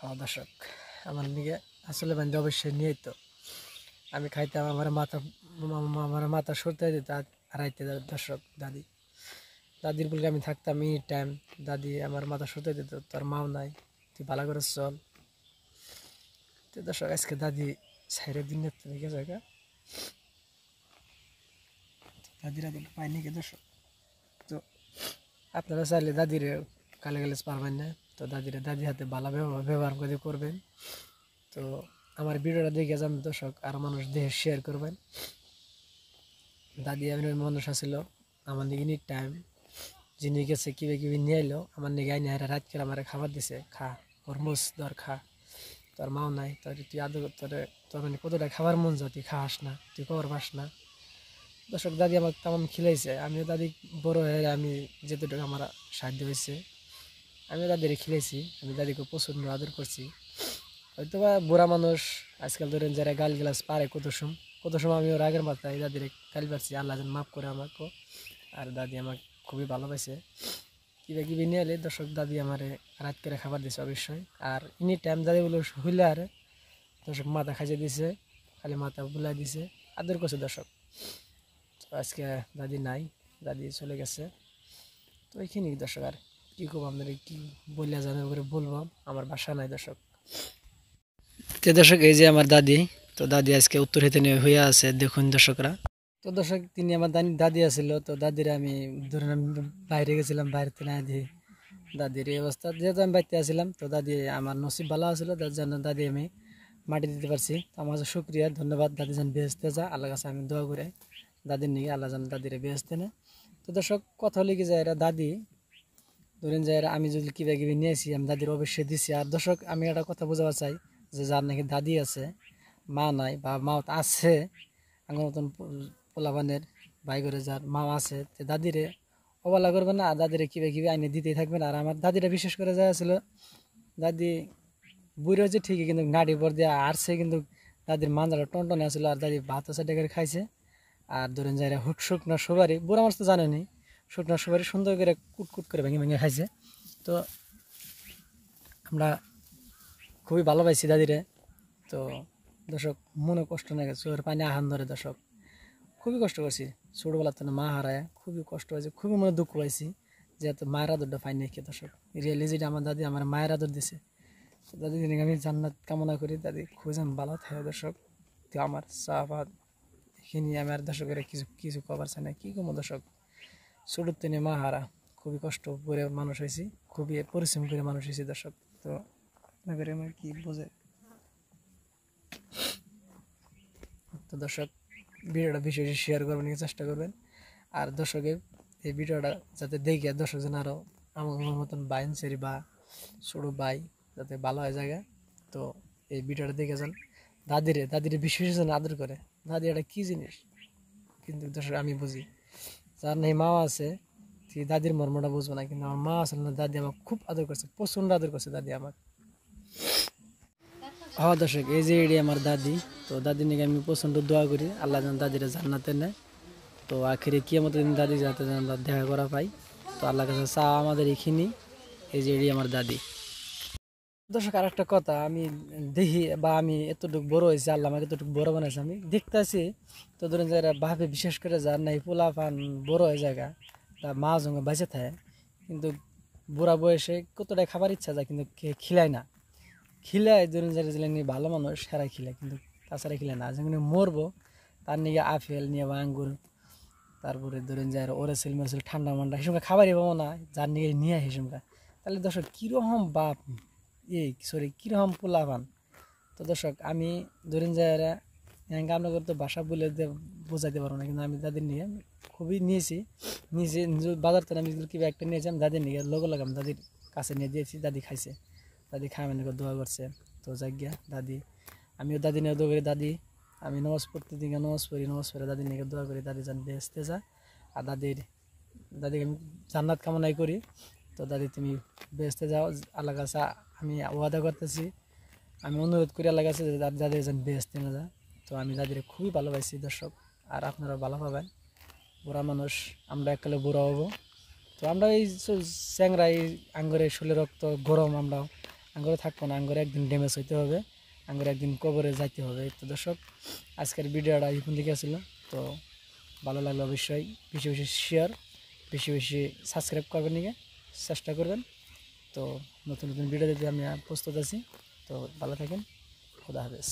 হ্যাঁ দর্শক, আমার নিকে আসলে বান্ধে অবশ্যই নিয়ে তো আমি খাইতাম। আমার মাথা সরতে দিত হারাইতে দর্শক দাদি দাদির বলে আমি থাকতাম এই টাইম। দাদি আমার মাথা সরতে দিত, তোর মাও নাই, তুই ভালো করে চল। তো দর্শক আজকে দাদি সাইরের দিন থেকে জায়গা দাদিরা দুটো পাইনি কে দর্শক। তো আপনারা চাইলে দাদিরে গালে গালাজ পারবেন না। তো দাদি হাতে ভালো ব্যবহার করে করবেন। তো আমার ভিডিওটা দেখে যান দর্শক, আরো মানুষ দেখে শেয়ার করবেন। দাদি এমন মানুষ আছিল আমার নিকে এনি টাইম যিনি গেছে কিবে কিবি নিয়ে এলো আমার নিকে আইনে হারা রাত করে আমার খাবার দিছে, খা হরমুজ দর খা, তোর মাও নাই, তোর তুই আদর তোর মানে কতটা খাবার মন যা তুই খাস না, তুই খবর পাস না। দর্শক দাদি আমাকে তেমন খিলাইছে, আমিও দাদি বড় হয়ে আমি যেতটুকু আমার সাহায্য হয়েছে আমিও দাদিরে খিলাইছি। আমি দাদিকে প্রচন্ড আদর করছি। হয়তো বা বুড়া মানুষ আজকাল ধরেন যারা গাল গেলাস পারে কত সময় আমি ওর আগের মাথায় দাদিরে গাল পারছি, আল্লাহ যেন মাফ করে আমাকে। আর দাদি আমাকে খুবই ভালোবাসে। কিবা কিবি নিয়ে এলে দর্শক দাদি আমারে রাত করে খাবার দিছে অবশ্যই। আর এনি টাইম দাদি বলে হইলে আর দর্শক মাথা খাইছে দিছে, খালি মাথা বুলাই দিছে, আদর করছে দর্শক। তো আজকে দাদি নাই, দাদি চলে গেছে। তো এইখানে দর্শক আর কি করবো, আপনাদের কি বললে জানার করে বলবো, আমার বাসা নাই দর্শক। তো দর্শক এই যে আমার দাদি, তো দাদি আজকে উত্তর হেতে হইয়া আছে দেখুন দর্শকরা। তো দর্শক তিনি আমার দাদি আছিল। তো দাদিরা আমি ধরেন আমি বাইরে গেছিলাম, বাইরে থেকে না দিয়ে দাদির এই অবস্থা, যেহেতু আমি বাড়িতে আসছিলাম। তো দাদি আমার নসিব ভালো আছিল, তার জন্য দাদি আমি মাটি দিতে পারছি। তো আমার শুক্রিয়া, ধন্যবাদ। দাদি যেন বেহেস্তে যা, আল্লাহ কাছে আমি দোয়া করে দাদির নিয়ে আল্লাহ যেন দাদিরে বেহেস্তে না। তো দর্শক কথা হলে কি যায়, এরা দাদি ধরেন যে আমি যদি কিবা কিবি নিয়েছি আমি দাদির অবশ্যই দিছি। আর দর্শক আমি একটা কথা বোঝাতে চাই যে যার নাকি দাদি আছে, মা নাই বা মা আছে, আমার মতন পোলাবানের ভাই করে যার মা আছে, তো দাদিরে অবহেলা করবে না। আর দাদিরে কিবা কিবি আইনে দিতেই থাকবেন। আর আমার দাদিরা বিশেষ করে যা ছিল, দাদি বুড়ি হচ্ছে ঠিকই কিন্তু নাড়ি পর দিয়ে আরছে, কিন্তু দাদির মাঞ্জাটা টনটনে আসলো। আর দাদি ভাত সাইডে করে খাইছে। আর ধরেন যাই হুট শুকনো সুপারি, বুড়া মাছ তো জানেনি, শুকনো সুপারি সুন্দর করে কুট করে ভেঙে ভেঙে খাইছে। তো আমরা খুবই ভালো পাইছি দাদিরে। তো দর্শক মনে কষ্ট না গেছে, চোখের পানি আহান ধরে দর্শক, খুবই কষ্ট করছি ছোটবেলার তো মা হারায়, খুবই কষ্ট হয়েছে, খুবই মনে দুঃখ পাইছি যেহেতু মায়ের আদরটা পাইনি কে দর্শক। রিয়েলি যেটা আমার দাদি আমার মায়ের আদর দিছে। দাদি আমি জান্নাত কামনা করি, দাদি খুঁজেন ভালো থাকে দর্শক। তো আমার চাপাত এখানে আমি আর দর্শকের কিছু কিছু কবার চাই না, কী কমো দর্শক। ছোটোর তিনি মা হারা, খুবই কষ্ট করে মানুষ হয়েছি, খুবই পরিশ্রম করে মানুষ হয়েছি দর্শক। তো করে আমার কি বোঝে। তো দর্শক ভিডিওটা বেশি বেশি শেয়ার করবেন, চেষ্টা করবেন। আর দর্শকের এই ভিডিওটা যাতে দেখে দর্শক যেন আরও আমার মতন বাইন সেরি বা ছোটো বাই যাতে ভালো হয় জায়গা। তো এই ভিডিওটা দেখে যান, দাদিরে বিশেষ যেন আদর করে। দাদি এটা কী জিনিস কিন্তু দর্শক আমি বুঝি, যার নেই মা আছে তুই দাদির মর্মটা বুঝবো না, কিন্তু আমার মা আসলে না, দাদি আমাকে খুব আদর করছে, প্রচণ্ড আদর করছে দাদি আমার। হ্যাঁ দর্শক এই যে এটি আমার দাদি। তো দাদির নাকি আমি প্রচণ্ড দোয়া করি আল্লাহ যেন দাদিরা জান্নাতে নেয়। তো আখেরে কিয়ামত দিন দাদি যাতে যেন আমরা দেখা করা পাই। তো আল্লাহ কাছে চা আমাদের এখানে, এই যে এটি আমার দাদি। দর্শক আর একটা কথা আমি দেখি বা আমি এতটুকু বড় হয়েছি, আল্লাহ আমাকে এতটুকু বড় বানাইছে, আমি দেখতে আছি। তো ধরেন যারা ভাবে বিশেষ করে যার নাই পোলা পান বড় হয়ে জায়গা তা মা জঙ্গে বেঁচে থাকে, কিন্তু বুড়া বয়সে কতটা খাবার ইচ্ছা যায় কিন্তু খিলায় না। খিলায় ধরুন যারা নিয়ে ভালো মানুষ সেরা খিলায়, কিন্তু তাছাড়া খিলায় না। যেখানে মরবো তার নিয়ে আপেল নিয়ে বা আঙ্গুর, তারপরে ধরেন যে আর ওরেসেল মেরেসেল ঠান্ডা মান্ডা হিসেবে খাবারই পাবো না, যার নিয়ে নিয়ে হিসেবে। তাহলে দর্শক কীরকম বাপ কীরকম পোলাপান। তো দর্শক আমি ধরেন যে আমরা করতে বাসা বলে বোঝাইতে পারবো না, কিন্তু আমি দাদির নিয়ে খুবই নিয়েছি। নিজে বাজার থেকে আমি কিবা একটা নিয়েছিলাম দাদির নিয়ে লগে আমি দাদির কাছে নিয়ে দিয়েছি, দাদি খাইছে। দাদি খাই মানে দোয়া করছে। তো যাক গিয়া দাদি, আমিও দাদি নিয়ে দোয়া করি। দাদি আমি নামাজ পড়তে দিকে নামাজ পড়ে দাদির নিয়ে দোয়া করি, দাদি যেন বেহেস্তে যা। আর দাদিকে আমি জান্নাত কামনাই করি। তো দাদি তুমি বেহেস্তে যাও, আল্লাহ কাছে আমি ওয়াদা করতেছি, আমি অনুরোধ করি আল্লাহ কাছে দাদির যেন বেহেস্তে না যায়। তো আমি দাদির খুবই ভালোবাসি দর্শক, আর আপনারা ভালো পাবেন। বুড়া মানুষ আমরা এককালে বুড়া হবো। তো আমরা এই চ্যাংরা এই আঙ্গুরের শুলে রক্ত গরম, আমরাও আঙ্গুরে থাকবো না, আঙ্গুরে একদিন ড্যামেজ হইতে হবে, আঙ্গুরে একদিন কবরে যাইতে হবে। তো দর্শক আজকের ভিডিওটা এইখান থেকে ছিল। তো ভালো লাগলে অবশ্যই বেশি বেশি শেয়ার, বেশি বেশি সাবস্ক্রাইব করবেন, নিকে চেষ্টা করবেন। তো নতুন নতুন ভিডিও দিতে আমি প্রস্তুত আছি। তো ভালো থাকেন, খুদা হাফেজ।